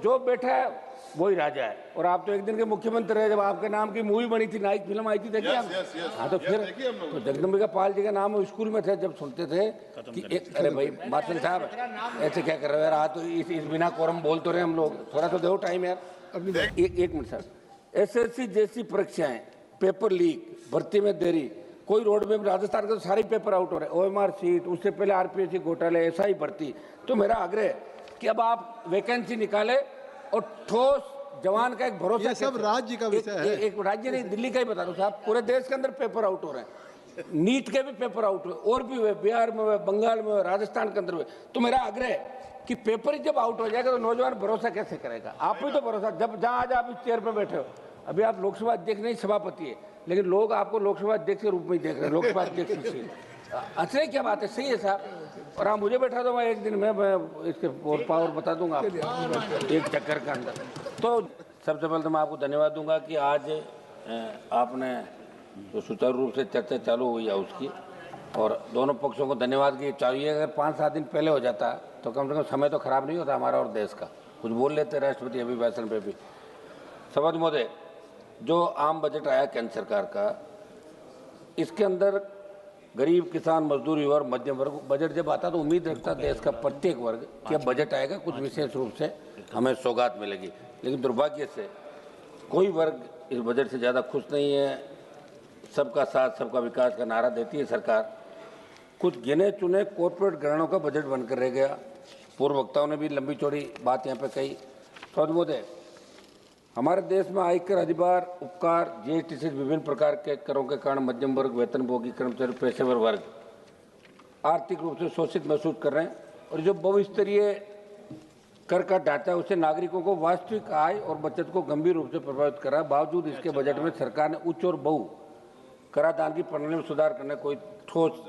जो बैठा है वही राजा है। और आप तो एक दिन के मुख्यमंत्री रहे, जब आपके नाम की मूवी बनी थी, नाइक फिल्म आई थी, देखिए आप। हाँ तो फिर तो जगदम्बिका पाल जी का नाम स्कूल में थे, जब सुनते थे कि अरे भाई मार्शल साहब ऐसे क्या कर रहे हो यार, आज तो इस बिना कोरम बोल तो रहे हम लोग, थोड़ा तो दो टाइम यार। एक मिनट सर, SSC जैसी परीक्षाएं, पेपर लीक, भर्ती में देरी, कोई रोड में, राजस्थान के तो सारे पेपर आउट हो रहे हैं, OMR सीट, उससे पहले RPSC घोटाले, SI भर्ती। तो मेरा आग्रह है कि अब आप वैकेंसी निकाले और ठोस जवान का एक भरोसा। ये सब राज्य का विषय है। एक राज्य नहीं, दिल्ली का ही बता रहा हूँ साहब, पूरे देश के अंदर पेपर आउट हो रहे हैं, नीट के भी पेपर आउट हुए, और भी हुए, बिहार में हुए, बंगाल में हुए, राजस्थान के अंदर हुए। तो मेरा आग्रह है कि पेपर ही जब आउट हो जाएगा तो नौजवान भरोसा कैसे करेगा? आप भी तो भरोसा, जब जहाँ आज आप इस चेयर पर बैठे हो, अभी आप लोकसभा अध्यक्ष नहीं सभापति है, लेकिन लोग आपको लोकसभा अध्यक्ष के रूप में ही देख रहे हैं, लोकसभा अध्यक्ष से। अच्छा क्या बात है, सही है साहब। और आप मुझे बैठा दो, मैं एक दिन में मैं इसके पावर बता दूंगा आपको एक चक्कर के अंदर। तो सबसे पहले तो मैं आपको धन्यवाद दूंगा कि आज आपने जो सुचारू रूप से चर्चा चालू हुई है उसकी, और दोनों पक्षों को धन्यवाद की चाहिए। अगर 5-7 दिन पहले हो जाता तो कम से कम समय तो खराब नहीं होता हमारा और देश का, कुछ बोल लेते राष्ट्रपति अभिभाषण पे भी। सभापति महोदय, जो आम बजट आया केंद्र सरकार का, इसके अंदर गरीब, किसान, मजदूर, युवा और मध्यम वर्ग, बजट जब आता तो उम्मीद रखता देश का प्रत्येक वर्ग कि अब बजट आएगा, कुछ विशेष रूप से हमें सौगात मिलेगी। लेकिन दुर्भाग्य से कोई वर्ग इस बजट से ज़्यादा खुश नहीं है। सबका साथ सबका विकास का नारा देती है सरकार, कुछ गिने चुने कॉर्पोरेट घरानों का बजट बनकर रह गया। पूर्व वक्ताओं ने भी लंबी चौड़ी बात यहाँ पर कही। सभापति महोदय, हमारे देश में आयकर, अधिभार, उपकार, GST से विभिन्न प्रकार के करों के कारण मध्यम वर्ग, वेतनभोगी, कर्मचारी, पेशेवर वर्ग आर्थिक रूप से शोषित महसूस कर रहे हैं। और जो बहुस्तरीय कर का ढांचा है उससे नागरिकों को वास्तविक आय और बचत को गंभीर रूप से प्रभावित कर रहा है। बावजूद इसके बजट में सरकार ने उच्च और बहु कराधान की प्रणाली में सुधार करने कोई ठोस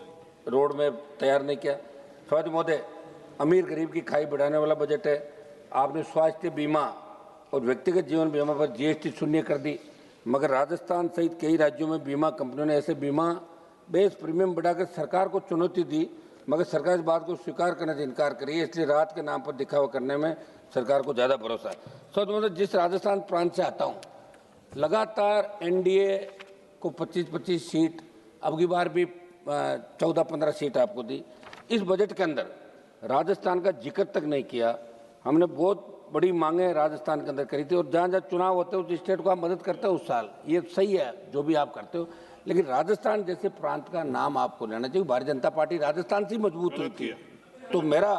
रोड में तैयार नहीं किया। सभापति महोदय, अमीर गरीब की खाई बढ़ाने वाला बजट है। आपने स्वास्थ्य बीमा और व्यक्तिगत जीवन बीमा पर GST शून्य कर दी, मगर राजस्थान सहित कई राज्यों में बीमा कंपनियों ने ऐसे बीमा बेस प्रीमियम बढ़ाकर सरकार को चुनौती दी, मगर सरकार इस बात को स्वीकार करने से इनकार करी है। इसलिए राहत के नाम पर दिखावा करने में सरकार को ज़्यादा भरोसा है। सो जिस राजस्थान प्रांत से आता हूँ, लगातार NDA को 25-25 सीट, अब की बार भी 14-15 सीट आपको दी। इस बजट के अंदर राजस्थान का जिक्र तक नहीं किया। हमने बहुत बड़ी मांगे राजस्थान के अंदर करी थी, और जहाँ जहाँ चुनाव होते हो उस स्टेट को आप मदद करते हो उस साल, ये सही है जो भी आप करते हो, लेकिन राजस्थान जैसे प्रांत का नाम आपको लेना चाहिए। भारतीय जनता पार्टी राजस्थान से मजबूत हुई थी। तो मेरा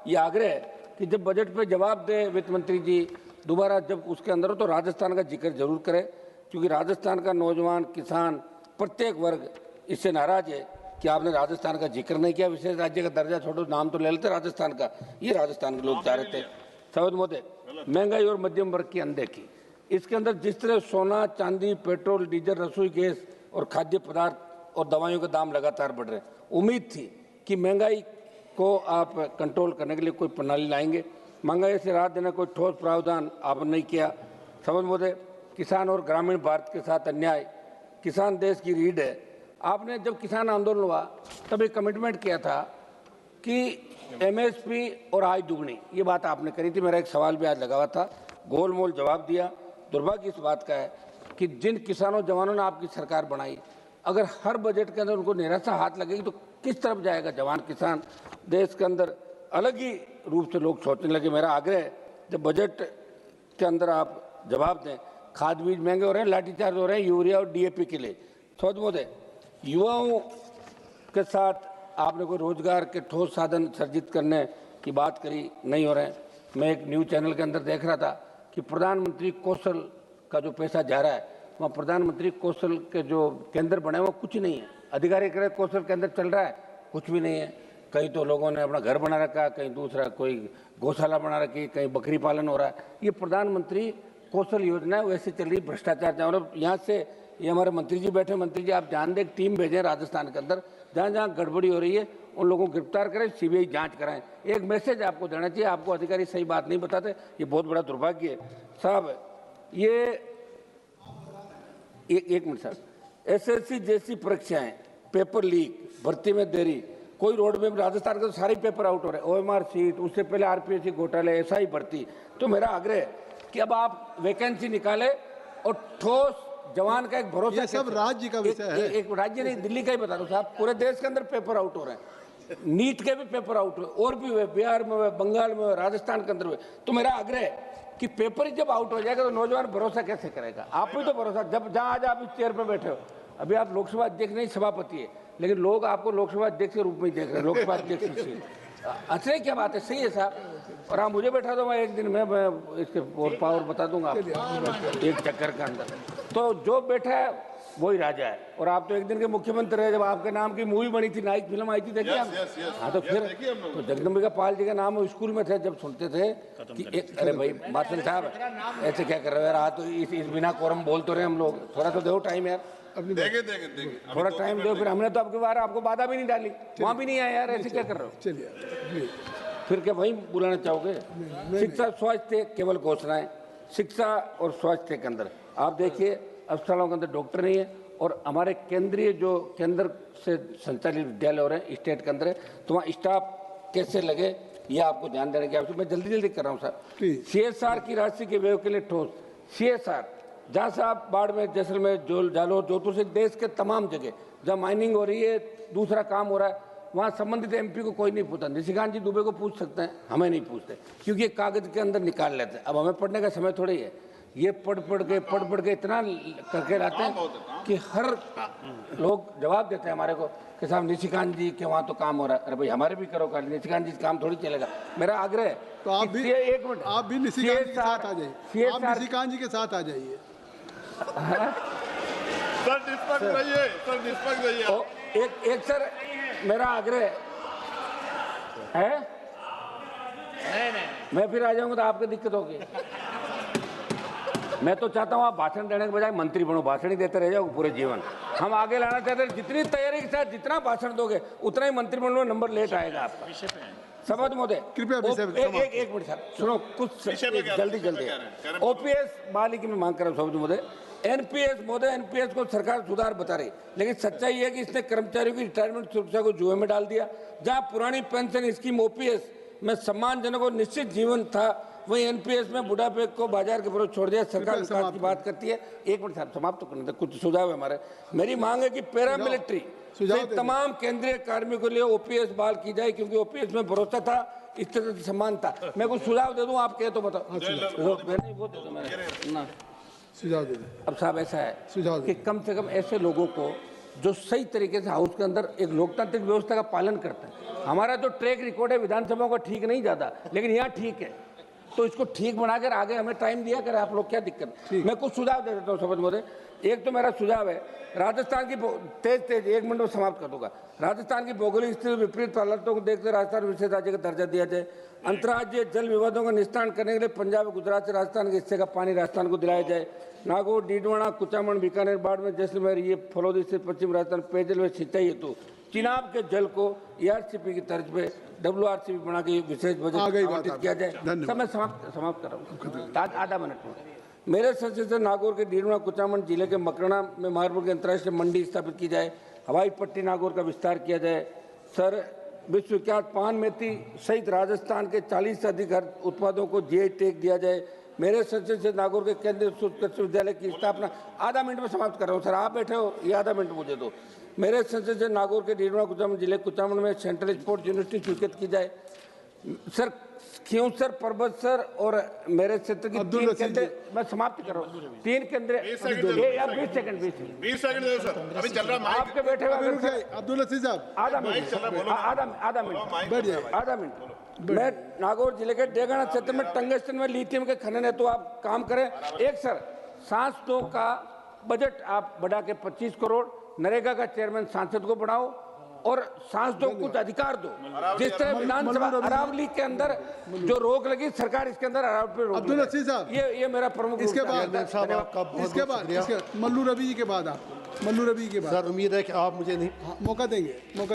ये आग्रह है कि जब बजट पे जवाब दे वित्त मंत्री जी दोबारा, जब उसके अंदर हो तो राजस्थान का जिक्र जरूर करें, क्योंकि राजस्थान का नौजवान, किसान, प्रत्येक वर्ग इससे नाराज है कि आपने राजस्थान का जिक्र नहीं किया। विशेष राज्य का दर्जा छोड़ो, नाम तो ले लेते राजस्थान का, ये राजस्थान के लोग चाह रहे थे। सभापति महोदय, महंगाई और मध्यम वर्ग की अनदेखी, इसके अंदर जिस तरह सोना, चांदी, पेट्रोल, डीजल, रसोई गैस और खाद्य पदार्थ और दवाइयों के दाम लगातार बढ़ रहे हैं, उम्मीद थी कि महंगाई को आप कंट्रोल करने के लिए कोई प्रणाली लाएंगे। महंगाई से राहत देने कोई ठोस प्रावधान आपने नहीं किया। सभापति महोदय, किसान और ग्रामीण भारत के साथ अन्याय, किसान देश की रीढ़ है। आपने जब किसान आंदोलन हुआ तब एक कमिटमेंट किया था कि MSP और आय दुगनी, ये बात आपने करी थी। मेरा एक सवाल भी आज लगा हुआ था, गोलमोल जवाब दिया। दुर्भाग्य इस बात का है कि जिन किसानों जवानों ने आपकी सरकार बनाई, अगर हर बजट के अंदर उनको निराशा हाथ लगेगी तो किस तरफ जाएगा जवान किसान? देश के अंदर अलग ही रूप से लोग सोचने लगे। मेरा आग्रह है जब बजट के अंदर आप जवाब दें। खाद बीज महंगे हो रहे हैं, लाठीचार्ज हो रहे हैं यूरिया और DAP के लिए। सभापति महोदय, युवाओं के साथ आपने कोई रोजगार के ठोस साधन सर्जित करने की बात करी, नहीं हो रहे हैं। मैं एक न्यूज़ चैनल के अंदर देख रहा था कि प्रधानमंत्री कौशल का जो पैसा जा रहा है, वहाँ प्रधानमंत्री कौशल के जो केंद्र बने हैं वो कुछ नहीं है। अधिकारी कह रहे कौशल केंद्र चल रहा है, कुछ भी नहीं है। कहीं तो लोगों ने अपना घर बना रखा, कहीं दूसरा कोई गौशाला बना रखी, कहीं बकरी पालन हो रहा है। ये प्रधानमंत्री कौशल योजना है, वैसे चल रही भ्रष्टाचार। और यहाँ से ये हमारे मंत्री जी बैठे, मंत्री जी आप ध्यान दें, एक टीम भेजें राजस्थान के अंदर, जहाँ जहाँ गड़बड़ी हो रही है उन लोगों को गिरफ्तार करें, CBI जांच कराएं। एक मैसेज आपको देना चाहिए, आपको अधिकारी सही बात नहीं बताते, ये बहुत बड़ा दुर्भाग्य है साहब। ये एक मिनट सर, SSC जैसी परीक्षाएं, पेपर लीक, भर्ती में देरी, कोई रोड में राजस्थान के तो सारे पेपर आउट हो रहे हैं, OMR सीट, उससे पहले RPSC घोटाले, ऐसा ही भर्ती। तो मेरा आग्रह है कि अब आप वैकेंसी निकाले और ठोस जवान का एक भरोसा। ये सब राज्य का विषय है। एक राज्य नहीं, दिल्ली का ही बता रहा हूँ साहब, पूरे देश के अंदर पेपर आउट हो रहे हैं, नीट के भी पेपर आउट हुए, और भी हुए, बिहार में हुए, बंगाल में हुए, राजस्थान के अंदर हुए। तो मेरा आग्रह है कि पेपर ही जब आउट हो जाएगा तो नौजवान भरोसा कैसे करेगा? आप भी तो भरोसा, जब जहां आज आप इस चेयर पर बैठे हो, अभी आप लोकसभा अध्यक्ष नहीं सभापति है, लेकिन लोग आपको लोकसभा अध्यक्ष के रूप में ही देख रहे हैं, लोकसभा अध्यक्ष से। अच्छा क्या बात है, सही है साहब। और आप मुझे बैठा दो, मैं एक दिन में मैं इसके और पावर बता दूंगा आपको, एक चक्कर के अंदर। तो जो बैठा है वही राजा है। और आप तो एक दिन के मुख्यमंत्री रहे, जब आपके नाम की मूवी बनी थी, नाइक फिल्म आई थी, देखिए आप। हाँ तो फिर तो जगदम्बिका पाल जी का नाम स्कूल में थे, जब सुनते थे कि एक, अरे भाई मार्शल साहब ऐसे क्या कर रहे हो यार, तो इस बिना कोरम बोल तो रहे हम लोग, थोड़ा तो दो टाइम यार, थोड़ा टाइम दो। फिर हमने तो आपके बार आपको बाधा भी नहीं डाली, वहाँ भी नहीं आया यार, ऐसे क्या कर रहे हो? चलिए फिर क्या वही बुलाना चाहोगे? शिक्षा स्वास्थ्य केवल घोषणाएं, शिक्षा और स्वास्थ्य के अंदर आप देखिए अस्पतालों के अंदर डॉक्टर नहीं है। और हमारे केंद्रीय जो केंद्र से संचालित विद्यालय हो रहे हैं स्टेट के अंदर, तो वहाँ स्टाफ कैसे लगे ये आपको ध्यान देने की आवश्यकता। मैं जल्दी जल्दी कर रहा हूँ सर। CSR की राशि के व्यय के लिए ठोस CSR, जहाँ से आप बाड़मेर, जैसलमेर, जालौर, जोधपुर से देश के तमाम जगह जहाँ माइनिंग हो रही है, दूसरा काम हो रहा है, वहाँ संबंधित MP को कोई नहीं पूछता। निशिकांत जी दुबे को पूछ सकते हैं, हमें नहीं पूछते, क्योंकि ये कागज के अंदर निकाल लेते हैं। अब हमें पढ़ने का समय थोड़ी है, ये पढ़ पढ़ के इतना करके लाते हैं कि हर लोग जवाब देते हैं हमारे को कि साहब निशिकांत जी के वहाँ तो काम हो रहा है। अरे भाई हमारे भी करो काम, निशिकांत जी काम थोड़ी चलेगा। मेरा आग्रह है तो आप भी, एक मिनट, आप भी निशिकांत जी के साथ आ जाइए, आप निशिकांत जी के साथ आ जाइए। सर निष्पक्ष रहिए, सर निष्पक्ष रहिए। एक सर मेरा आग्रह है, मैं फिर आ जाऊंगा तो आपको दिक्कत होगी। मैं तो चाहता हूं आप भाषण देने के बजाय मंत्री बनो, भाषण ही देते रह जाओ पूरे जीवन। हम आगे लाना चाहते हैं, जितनी तैयारी के साथ जितना भाषण दोगे उतना ही मंत्रिमंडल में नंबर लेट आएगा आपका। सभापति महोदय कृपया एक मिनट सर सुनो, कुछ जल्दी OPS बहाली की मैं मांग कर रहा हूँ सभापति महोदय। NPS को सरकार सुधार बता रही, लेकिन सच्चाई है कि इसने कर्मचारियों की रिटायरमेंट सुरक्षा को जुए में डाल दिया। जहां पुरानी पेंशन स्कीम OPS में सम्मानजनक और निश्चित जीवन था, वही NPS में बुढ़ापे को बाजार के विरोध छोड़ दिया। सरकार विकास की बात करती है। एक मिनट साहब समाप्त तो करने, कुछ सुझाव है हमारे। मेरी मांग है कि पैरामिलिट्री तमाम केंद्रीय कार्मिकों के लिए OPS बहाल की जाए, क्योंकि OPS में भरोसा था, इस तरह से सम्मान था। मैं कुछ सुझाव दे दूं, आप कहे तो बताओ। सुझाव दे। अब साहब ऐसा है कि कम से कम ऐसे लोगों को जो सही तरीके से हाउस के अंदर एक लोकतांत्रिक व्यवस्था का पालन करते हैं। हमारा तो ट्रैक रिकॉर्ड है विधानसभा का ठीक नहीं ज्यादा, लेकिन यहाँ ठीक है, तो इसको ठीक बनाकर आगे हमें टाइम दिया करें आप लोग, क्या दिक्कत। मैं कुछ सुझाव दे देता हूँ सभापति महोदय। एक तो मेरा सुझाव है, राजस्थान की तेज एक मिनट में समाप्त कर दूंगा। राजस्थान की भौगोलिक स्थिति विपरीत हालतों को देखते राजस्थान विशेष राज्य का दर्जा दिया जाए। अंतर्राज्यीय जल विवादों का निस्तारण करने के लिए पंजाब, गुजरात से राजस्थान के हिस्से का पानी राजस्थान को दिलाया जाए। नागौर, डीडवाना, कुचामन, बीकानेर, बाड़मेर, जैसलमेर, ये फलौदी से पश्चिम राजस्थान पेयजल व सिंचाई हेतु चिनाब के जल को ERCP की तर्ज पे WRCP बना के विशेष बजट आवंटित किया जाए। समय समाप्त कर रहा हूँ, आधा मिनट में। मेरे सचिव से नागौर के डीडवाना, कुचामन जिले के मकराना में मार्बल की अंतर्राष्ट्रीय मंडी स्थापित की जाए। हवाई पट्टी नागौर का विस्तार किया जाए। सर विश्वविख्यात पान मेथी सहित राजस्थान के 40 से अधिक उत्पादों को GI टैग दिया जाए। मेरे सचिव से नागौर के केंद्रीय कृषि विद्यालय की स्थापना, आधा मिनट में समाप्त कर रहा हूँ सर, आप बैठे हो, ये आधा मिनट मुझे दो। मेरे सचिव से नागौर के डीडवाना, कुचामन जिले कुचामन में सेंट्रल स्पोर्ट्स यूनिवर्सिटी स्वीकृत की जाए। सर खियोसर, पर्वत सर और मेरे क्षेत्र की 3 केंद्र, मैं समाप्त कर रहा हूँ, 3 केंद्र। 20 सेकंड दो सर, अभी चल रहा है आपके बैठे हुए अब्दुल लतीफ साहब आधा मिनट। मैं नागौर जिले के डेगाना क्षेत्र में टंगस्टन में लिथियम के खनन है, तो आप काम करें। एक सर सांस 2 का बजट आप बढ़ा के 25 करोड़, नरेगा का चेयरमैन सांसद को बढ़ाओ और सांस 2 कुछ अधिकार दो, जिस तरह विधानसभा अरावली के अंदर जो रोक लगी, सरकार इसके अंदर अरावली पे रोक। अब्दुल लतीफ साहब ये मेरा प्रमुख। इसके बाद मल्लू रवि जी के बाद आप, मल्लू रवि के बाद सर उम्मीद है कि आप मुझे नहीं मौका देंगे।